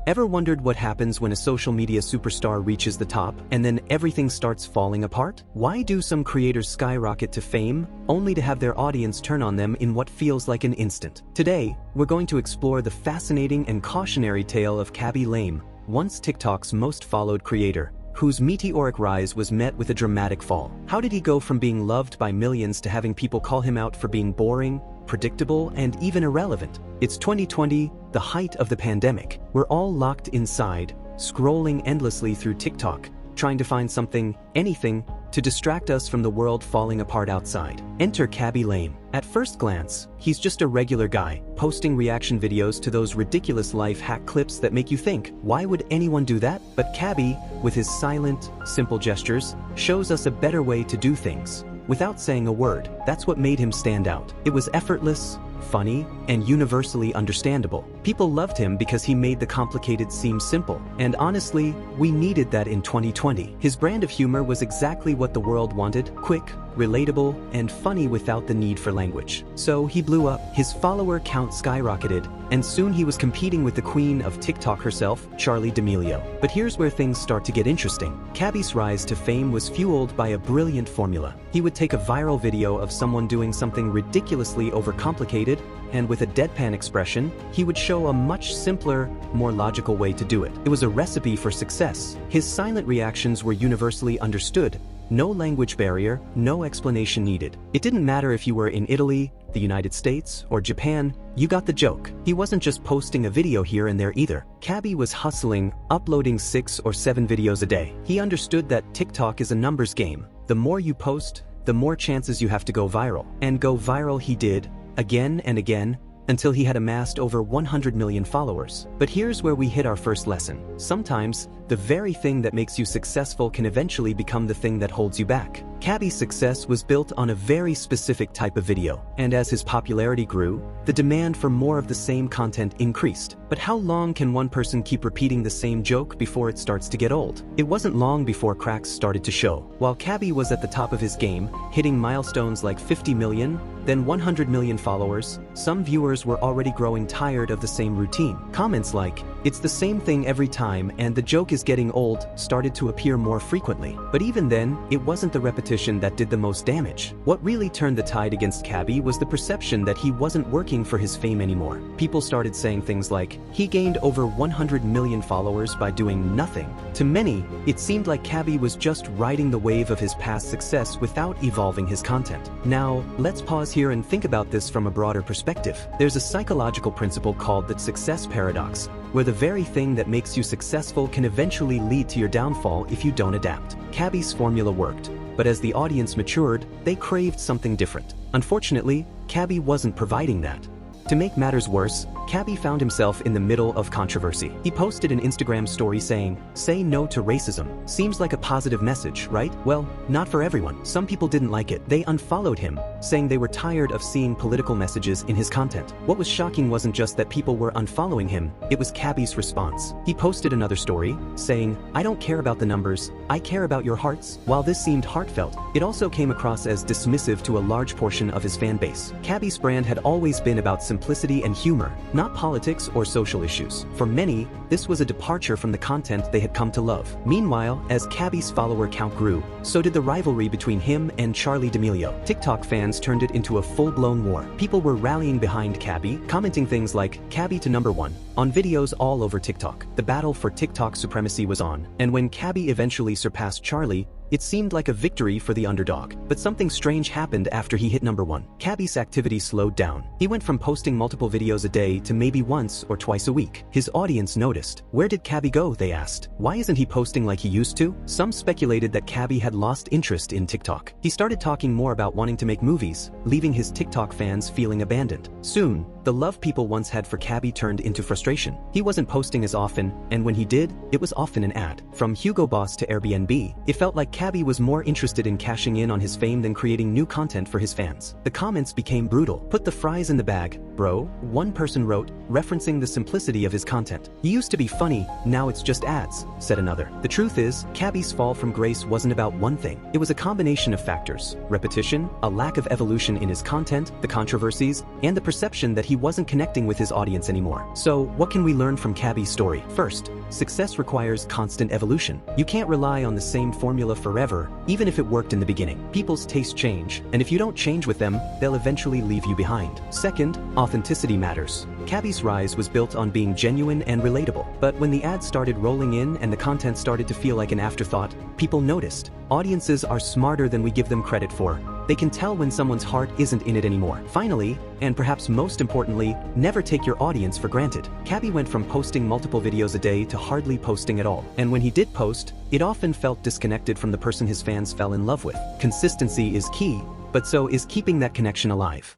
Ever wondered what happens when a social media superstar reaches the top and then everything starts falling apart? Why do some creators skyrocket to fame only to have their audience turn on them in what feels like an instant? Today, we're going to explore the fascinating and cautionary tale of Kabby Lame, once TikTok's most followed creator, whose meteoric rise was met with a dramatic fall. How did he go from being loved by millions to having people call him out for being boring, predictable, and even irrelevant? It's 2020, the height of the pandemic. We're all locked inside, scrolling endlessly through TikTok, trying to find something, anything, to distract us from the world falling apart outside. Enter Kabby Lame. At first glance, he's just a regular guy, posting reaction videos to those ridiculous life hack clips that make you think, why would anyone do that? But Kabby, with his silent, simple gestures, shows us a better way to do things. Without saying a word, that's what made him stand out. It was effortless, funny, and universally understandable. People loved him because he made the complicated seem simple. And honestly, we needed that in 2020. His brand of humor was exactly what the world wanted: quick, relatable, and funny without the need for language. So he blew up, his follower count skyrocketed, and soon he was competing with the queen of TikTok herself, Charli D'Amelio. But here's where things start to get interesting. Kabby's rise to fame was fueled by a brilliant formula. He would take a viral video of someone doing something ridiculously overcomplicated, and with a deadpan expression, he would show a much simpler, more logical way to do it. It was a recipe for success. His silent reactions were universally understood. No language barrier, no explanation needed. It didn't matter if you were in Italy, the United States, or Japan, you got the joke. He wasn't just posting a video here and there either. Kabby was hustling, uploading 6 or 7 videos a day. He understood that TikTok is a numbers game. The more you post, the more chances you have to go viral. And go viral he did, again and again, until he had amassed over 100 million followers. But here's where we hit our first lesson. Sometimes, the very thing that makes you successful can eventually become the thing that holds you back. Kabby's success was built on a very specific type of video, and as his popularity grew, the demand for more of the same content increased. But how long can one person keep repeating the same joke before it starts to get old? It wasn't long before cracks started to show. While Kabby was at the top of his game, hitting milestones like 50 million, then 100 million followers, some viewers were already growing tired of the same routine. Comments like, "It's the same thing every time and the joke is getting old," started to appear more frequently. But even then, it wasn't the repetition that did the most damage. What really turned the tide against Kabby was the perception that he wasn't working for his fame anymore. People started saying things like, he gained over 100 million followers by doing nothing. To many, it seemed like Kabby was just riding the wave of his past success without evolving his content. Now, let's pause here and think about this from a broader perspective. There's a psychological principle called the success paradox, where the very thing that makes you successful can eventually lead to your downfall if you don't adapt. Kabby's formula worked, but as the audience matured, they craved something different. Unfortunately, Kabby wasn't providing that. To make matters worse, Kabby found himself in the middle of controversy. He posted an Instagram story saying, "Say no to racism." Seems like a positive message, right? Well, not for everyone. Some people didn't like it. They unfollowed him, saying they were tired of seeing political messages in his content. What was shocking wasn't just that people were unfollowing him, it was Kabby's response. He posted another story, saying, "I don't care about the numbers, I care about your hearts." While this seemed heartfelt, it also came across as dismissive to a large portion of his fan base. Kabby's brand had always been about simplicity and humor, not politics or social issues. For many, this was a departure from the content they had come to love. Meanwhile, as Kabby's follower count grew, so did the rivalry between him and Charli D'Amelio. TikTok fans turned it into a full-blown war. People were rallying behind Kabby, commenting things like, "Kabby to #1," on videos all over TikTok. The battle for TikTok supremacy was on, and when Kabby eventually surpassed Charli, it seemed like a victory for the underdog. But something strange happened after he hit #1. Kabby's activity slowed down. He went from posting multiple videos a day to maybe once or twice a week. His audience noticed. Where did Kabby go, they asked. Why isn't he posting like he used to? Some speculated that Kabby had lost interest in TikTok. He started talking more about wanting to make movies, leaving his TikTok fans feeling abandoned. Soon, the love people once had for Kabby turned into frustration. He wasn't posting as often, and when he did, it was often an ad. From Hugo Boss to Airbnb, it felt like Kabby was more interested in cashing in on his fame than creating new content for his fans. The comments became brutal. "Put the fries in the bag, bro," one person wrote, referencing the simplicity of his content. "You used to be funny, now it's just ads," said another. The truth is, Kabby's fall from grace wasn't about one thing. It was a combination of factors: repetition, a lack of evolution in his content, the controversies, and the perception that he wasn't connecting with his audience anymore. So, what can we learn from Kabby's story? First, success requires constant evolution. You can't rely on the same formula forever, even if it worked in the beginning. People's tastes change, and if you don't change with them, they'll eventually leave you behind. Second, authenticity matters. Kabby's rise was built on being genuine and relatable. But when the ads started rolling in and the content started to feel like an afterthought, people noticed. Audiences are smarter than we give them credit for. They can tell when someone's heart isn't in it anymore. Finally, and perhaps most importantly, never take your audience for granted. Kabby went from posting multiple videos a day to hardly posting at all. And when he did post, it often felt disconnected from the person his fans fell in love with. Consistency is key, but so is keeping that connection alive.